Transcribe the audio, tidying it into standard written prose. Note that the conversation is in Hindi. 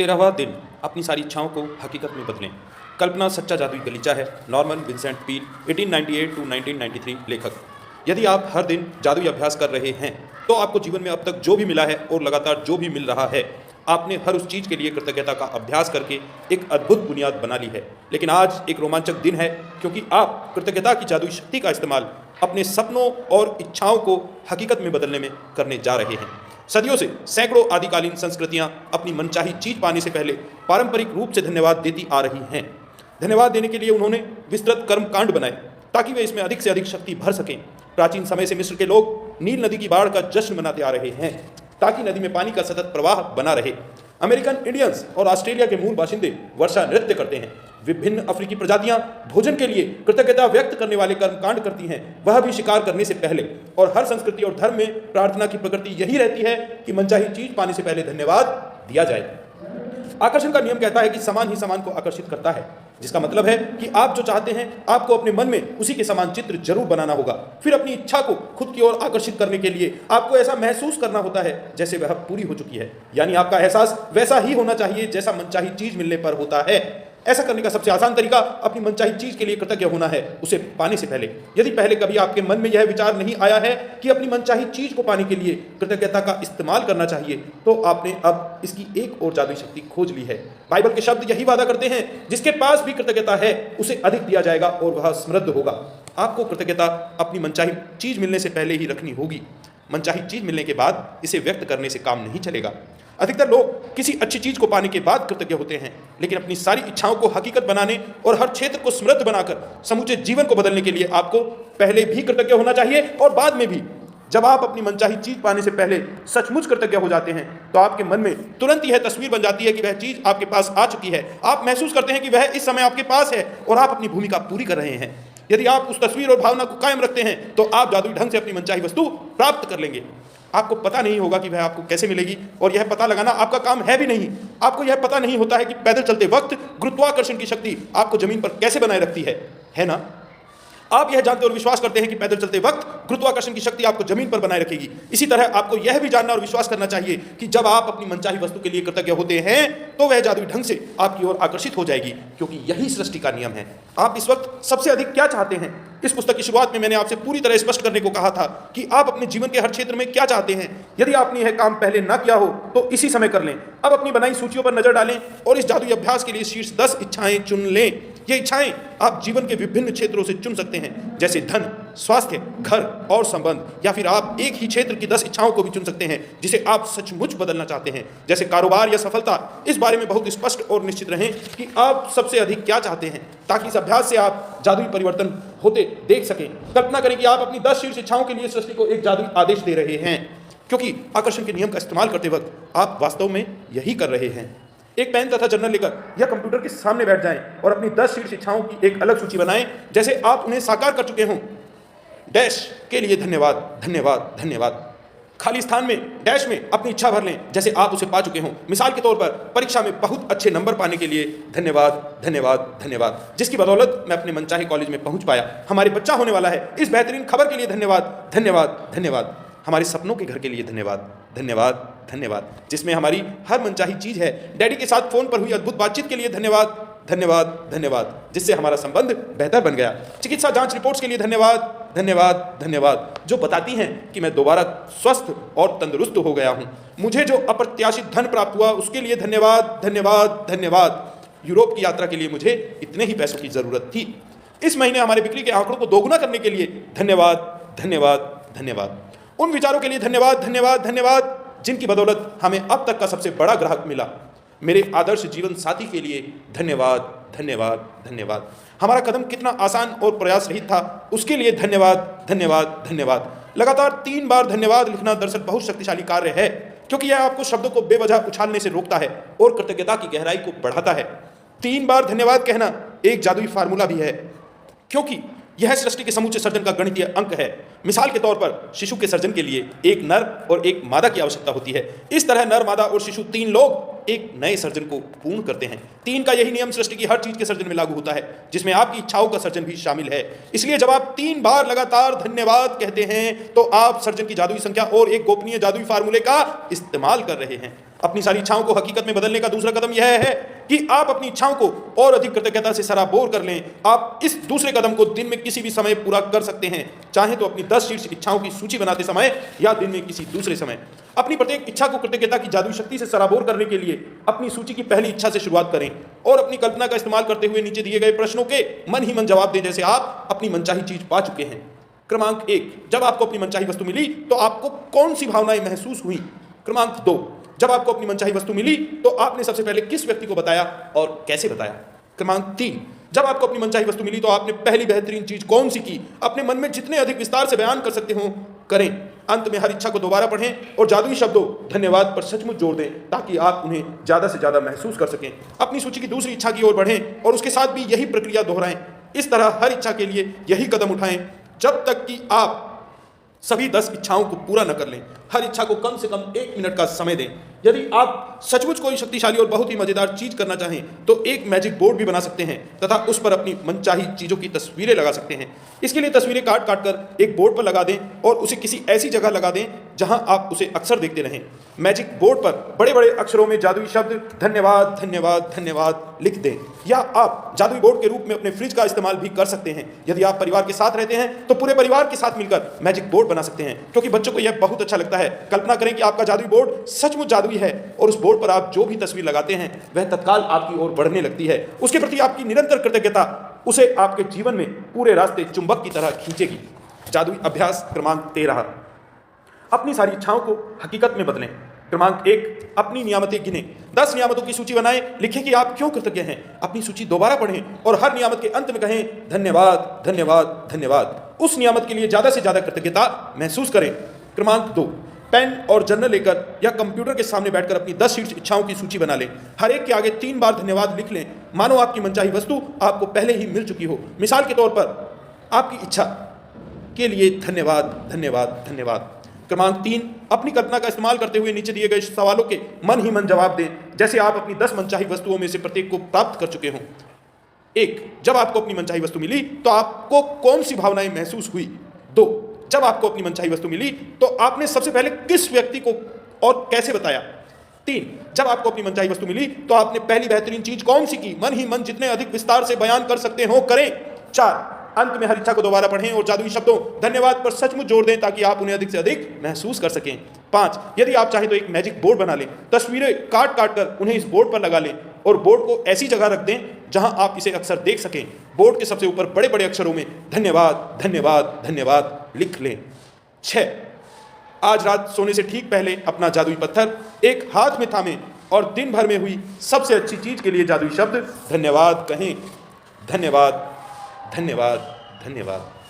13वां दिन अपनी सारी इच्छाओं को हकीकत में बदलें। कल्पना सच्चा जादुई गलीचा है। नॉर्मन विंसेंट पील 1898 टू 1993 लेखक। यदि आप हर दिन जादुई अभ्यास कर रहे हैं तो आपको जीवन में अब तक जो भी मिला है और लगातार जो भी मिल रहा है, आपने हर उस चीज़ के लिए कृतज्ञता का अभ्यास करके एक अद्भुत बुनियाद बना ली है। लेकिन आज एक रोमांचक दिन है, क्योंकि आप कृतज्ञता की जादुई शक्ति का इस्तेमाल अपने सपनों और इच्छाओं को हकीकत में बदलने में करने जा रहे हैं। सदियों से सैकड़ों आदिकालीन संस्कृतियां अपनी मनचाही चीज पाने से पहले पारंपरिक रूप से धन्यवाद देती आ रही हैं। धन्यवाद देने के लिए उन्होंने विस्तृत कर्मकांड बनाए ताकि वे इसमें अधिक से अधिक शक्ति भर सकें। प्राचीन समय से मिस्र के लोग नील नदी की बाढ़ का जश्न मनाते आ रहे हैं ताकि नदी में पानी का सतत प्रवाह बना रहे। अमेरिकन इंडियंस और ऑस्ट्रेलिया के मूल बाशिंदे वर्षा नृत्य करते हैं। विभिन्न अफ्रीकी प्रजातियां भोजन के लिए कृतज्ञता व्यक्त करने वाले कर्मकांड करती हैं, वह भी शिकार करने से पहले। और हर संस्कृति और धर्म में प्रार्थना की प्रकृति यही रहती है कि मनचाही चीज पाने से पहले धन्यवाद दिया जाए। आकर्षण का नियम कहता है कि समान ही समान को आकर्षित करता है, जिसका मतलब है कि आप जो चाहते हैं आपको अपने मन में उसी के समान चित्र जरूर बनाना होगा। फिर अपनी इच्छा को खुद की ओर आकर्षित करने के लिए आपको ऐसा महसूस करना होता है जैसे वह पूरी हो चुकी है। यानी आपका एहसास वैसा ही होना चाहिए जैसा मनचाही चीज मिलने पर होता है। ऐसा करने का सबसे आसान तरीका अपनी मनचाही चीज के लिए कृतज्ञ होना है, उसे पाने से पहले। यदि पहले कभी आपके मन में यह विचार नहीं आया है कि अपनी मनचाही चीज को पाने के लिए कृतज्ञता का इस्तेमाल करना चाहिए, तो आपने अब इसकी एक और जादुई शक्ति खोज ली है। बाइबल के शब्द यही वादा करते हैं, जिसके पास भी कृतज्ञता है उसे अधिक दिया जाएगा और वह समृद्ध होगा। आपको कृतज्ञता अपनी मनचाही चीज मिलने से पहले ही रखनी होगी। मनचाही चीज मिलने के बाद इसे व्यक्त करने से काम नहीं चलेगा। अधिकतर लोग किसी अच्छी चीज को पाने के बाद कृतज्ञ होते हैं, लेकिन अपनी सारी इच्छाओं को हकीकत बनाने और हर क्षेत्र को समृद्ध बनाकर समूचे जीवन को बदलने के लिए आपको पहले भी कृतज्ञ होना चाहिए और बाद में भी। जब आप अपनी मनचाही चीज पाने से पहले सचमुच कृतज्ञ हो जाते हैं तो आपके मन में तुरंत यह तस्वीर बन जाती है कि वह चीज आपके पास आ चुकी है। आप महसूस करते हैं कि वह इस समय आपके पास है और आप अपनी भूमिका पूरी कर रहे हैं। यदि आप उस तस्वीर और भावना को कायम रखते हैं तो आप जादुई ढंग से अपनी मनचाही वस्तु प्राप्त कर लेंगे। आपको पता नहीं होगा कि वह आपको कैसे मिलेगी, और यह पता लगाना आपका काम है भी नहीं। आपको यह पता नहीं होता है कि पैदल चलते वक्त गुरुत्वाकर्षण की शक्ति आपको जमीन पर कैसे बनाए रखती है ना? आप यह जानते और विश्वास करते हैं कि पैदल चलते वक्त गुरुत्वाकर्षण की शक्ति आपको जमीन पर बनाए रखेगी। इसी तरह आपको यह भी जानना और विश्वास करना चाहिए कि जब आप अपनी मनचाही वस्तु के लिए कृतज्ञ होते हैं तो वह जादुई ढंग से आपकी ओर आकर्षित हो जाएगी, क्योंकि यही सृष्टि का नियम है। आप इस वक्त सबसे अधिक क्या चाहते हैं? इस पुस्तक की शुरुआत में मैंने आपसे पूरी तरह स्पष्ट करने को कहा था कि आप अपने जीवन के हर क्षेत्र में क्या चाहते हैं। यदि आपने यह काम पहले ना किया हो तो इसी समय कर लें। अब अपनी बनाई सूचियों पर नजर डालें और इस जादुई अभ्यास के लिए शीर्ष 10 इच्छाएं चुन लें। ये इच्छाएं आप जीवन के विभिन्न क्षेत्रों से चुन सकते हैं, जैसे धन, स्वास्थ्य, घर और संबंध। या फिर आप एक ही क्षेत्र की 10 इच्छाओं को भी चुन सकते हैं जिसे आप सचमुच बदलना चाहते हैं, जैसे कारोबार या सफलता। इस बारे में बहुत स्पष्ट और निश्चित रहें कि आप सबसे अधिक क्या चाहते हैं, ताकि इस अभ्यास से आप जादुई परिवर्तन होते देख सकें। कल्पना करें कि आप अपनी 10 शीर्ष इच्छाओं के लिए सृष्टि को एक जादुई आदेश दे रहे हैं, क्योंकि आकर्षण के नियम का इस्तेमाल करते वक्त आप वास्तव में यही कर रहे हैं। एक पेन तथा जर्नल लेकर या कंप्यूटर के सामने बैठ जाएं और अपनी 10 शीर्ष इच्छाओं की एक अलग सूची बनाएं, जैसे आप उन्हें साकार कर चुके हों। डैश के लिए धन्यवाद, धन्यवाद, धन्यवाद। खाली स्थान में डैश में अपनी इच्छा भर लें, जैसे आप उसे पा चुके हों। मिसाल के तौर पर परीक्षा में बहुत अच्छे नंबर पाने के लिए धन्यवाद, धन्यवाद, धन्यवाद, जिसकी बदौलत मैं अपने मनचाहे कॉलेज में पहुंच पाया। हमारे बच्चा होने वाला है, इस बेहतरीन खबर के लिए धन्यवाद, धन्यवाद, धन्यवाद। हमारे सपनों के घर के लिए धन्यवाद, धन्यवाद, धन्यवाद, जिसमें हमारी हर मनचाही चीज है। डैडी के साथ फोन पर हुई अद्भुत बातचीत के लिए धन्यवाद, धन्यवाद, धन्यवाद, जिससे हमारा संबंध बेहतर बन गया। चिकित्सा जांच रिपोर्ट्स के लिए धन्यवाद, धन्यवाद, धन्यवाद, जो बताती हैं कि मैं दोबारा स्वस्थ और तंदुरुस्त हो गया हूं। मुझे जो अप्रत्याशित धन प्राप्त हुआ उसके लिए धन्यवाद, धन्यवाद, धन्यवाद। यूरोप की यात्रा के लिए मुझे इतने ही पैसों की जरूरत थी। इस महीने हमारे बिक्री के आंकड़ों को दोगुना करने के लिए धन्यवाद, धन्यवाद, धन्यवाद। उन विचारों के लिए धन्यवाद, धन्यवाद, धन्यवाद, जिनकी बदौलत हमें अब तक का सबसे बड़ा ग्राहक मिला। मेरे आदर्श जीवन साथी के लिए धन्यवाद, धन्यवाद, धन्यवाद। हमारा कदम कितना आसान और प्रयास रहित था, उसके लिए धन्यवाद, धन्यवाद, धन्यवाद। लगातार 3 बार धन्यवाद लिखना दरअसल बहुत शक्तिशाली कार्य है, क्योंकि यह आपको शब्दों को बेवजह उछालने से रोकता है और कृतज्ञता की गहराई को बढ़ाता है। 3 बार धन्यवाद कहना एक जादुई फार्मूला भी है, क्योंकि यह सृष्टि के समूचे सर्जन का गणितीय अंक है। मिसाल के तौर पर शिशु के सर्जन के लिए एक नर और एक मादा की आवश्यकता होती है। इस तरह नर, मादा और शिशु 3 लोग एक नए सर्जन को पूर्ण करते हैं। 3 का यही नियम सृष्टि की हर चीज के सर्जन में लागू होता है, जिसमें आपकी इच्छाओं का सर्जन भी शामिल है। इसलिए जब आप 3 बार लगातार धन्यवाद कहते हैं तो आप सर्जन की जादुई संख्या और एक गोपनीय जादुई फार्मूले का इस्तेमाल कर रहे हैं। अपनी सारी इच्छाओं को हकीकत में बदलने का दूसरा कदम यह है कि आप अपनी इच्छाओं को और अधिक कृतज्ञता से सराबोर कर लें। आप इस दूसरे कदम को दिन में किसी भी समय पूरा कर सकते हैं, चाहे तो अपनी 10 शीर्ष इच्छाओं की सूची बनाते समय या दिन में किसी दूसरे समय। अपनी प्रत्येक इच्छा को कृतज्ञता की जादुई शक्ति से सराबोर करने के लिए अपनी सूची की पहली इच्छा से शुरुआत करें और अपनी कल्पना का इस्तेमाल करते हुए नीचे दिए गए प्रश्नों के मन ही मन जवाब दें, जैसे आप अपनी मनचाही चीज पा चुके हैं। क्रमांक 1, जब आपको अपनी मनचाही वस्तु मिली तो आपको कौन सी भावनाएं महसूस हुई? क्रमांक 2, जब आपको अपनी मनचाही वस्तु मिली तो आपने सबसे पहले किस व्यक्ति को बताया और कैसे बताया? क्रमांक 3, जब आपको अपनी मनचाही वस्तु मिली तो आपने पहली बेहतरीन चीज कौन सी की? अपने मन में जितने अधिक विस्तार से बयान कर सकते हो करें। अंत में हर इच्छा को दोबारा पढ़ें और जादुई शब्दों धन्यवाद पर सचमुच जोड़ दें, ताकि आप उन्हें ज्यादा से ज्यादा महसूस कर सकें। अपनी सूची की दूसरी इच्छा की ओर बढ़ें और उसके साथ भी यही प्रक्रिया दोहराएं। इस तरह हर इच्छा के लिए यही कदम उठाएं जब तक कि आप सभी 10 इच्छाओं को पूरा न कर लें। हर इच्छा को कम से कम 1 मिनट का समय दें। यदि आप सचमुच कोई शक्तिशाली और बहुत ही मजेदार चीज करना चाहें तो एक मैजिक बोर्ड भी बना सकते हैं तथा उस पर अपनी मनचाही चीजों की तस्वीरें लगा सकते हैं। इसके लिए तस्वीरें काट काट कर एक बोर्ड पर लगा दें और उसे किसी ऐसी जगह लगा दें जहां आप उसे अक्सर देखते रहें। मैजिक बोर्ड पर बड़े बड़े अक्षरों में जादुई शब्द धन्यवाद धन्यवाद धन्यवाद लिख दें, या आप जादुई बोर्ड के रूप में अपने फ्रिज का इस्तेमाल भी कर सकते हैं। यदि आप परिवार के साथ रहते हैं तो पूरे परिवार के साथ मिलकर मैजिक बोर्ड बना सकते हैं, क्योंकि बच्चों को यह बहुत अच्छा लगता है। कल्पना करें कि आपका जादुई बोर्ड सचमुच जादुई है और उस बोर्ड पर आप जो भी तस्वीर लगाते हैं वह तत्काल आपकी ओर बढ़ने लगती है। उसके प्रति आपकी निरंतर कृतज्ञता उसे आपके जीवन में पूरे रास्ते चुंबक की तरह खींचेगी। जादुई अभ्यास क्रमांक 13, अपनी सारी इच्छाओं को हकीकत में बदलें। क्रमांक 1, अपनी नियामतें गिनें। 10 नियामतों की सूची बनाएं। लिखें कि आप क्यों कृतज्ञ हैं। अपनी सूची दोबारा पढ़ें और हर नियामत के अंत में कहें धन्यवाद धन्यवाद धन्यवाद। उस नियामत के लिए ज्यादा से ज्यादा कृतज्ञता महसूस करें। क्रमांक 2, पेन और जर्नल लेकर या कंप्यूटर के सामने बैठकर अपनी 10 शीर्ष इच्छाओं की सूची बना लें। हर एक के आगे 3 बार धन्यवाद लिख लें, मानो आपकी मनचाही वस्तु आपको पहले ही मिल चुकी हो। मिसाल के तौर पर, आपकी इच्छा के लिए धन्यवाद धन्यवाद धन्यवाद। क्रमांक 3, अपनी कल्पना का इस्तेमाल करते हुए नीचे दिए गए सवालों के मन ही मन जवाब दें, जैसे आप अपनी 10 मनचाही वस्तुओं में से प्रत्येक को प्राप्त कर चुके हों। 1, जब आपको अपनी मनचाही वस्तु मिली तो आपको कौन सी भावनाएं महसूस हुई? 2, जब आपको अपनी मनचाही वस्तु मिली तो आपने सबसे पहले किस व्यक्ति को और कैसे बताया? 3, जब आपको अपनी मनचाही वस्तु मिली तो आपने पहली बेहतरीन चीज कौन सी की? मन ही मन जितने अधिक विस्तार से बयान कर सकते हो करें। 4, अंत में हर इच्छा को दोबारा पढ़ें और जादुई शब्दों धन्यवाद पर सचमुच जोड़ दें, ताकि आप उन्हें अधिक से अधिक महसूस कर सकें। 5, यदि आप चाहें तो एक मैजिक बोर्ड बना लें। तस्वीरें काट काट कर उन्हें इस बोर्ड पर लगा लें और बोर्ड को ऐसी जगह रख दें जहां आप इसे अक्सर देख सकें। बोर्ड के सबसे ऊपर बड़े बड़े अक्षरों में धन्यवाद धन्यवाद धन्यवाद लिख लें। 6, आज रात सोने से ठीक पहले अपना जादुई पत्थर एक हाथ में थामें और दिन भर में हुई सबसे अच्छी चीज के लिए जादुई शब्द धन्यवाद कहें। धन्यवाद धन्यवाद धन्यवाद।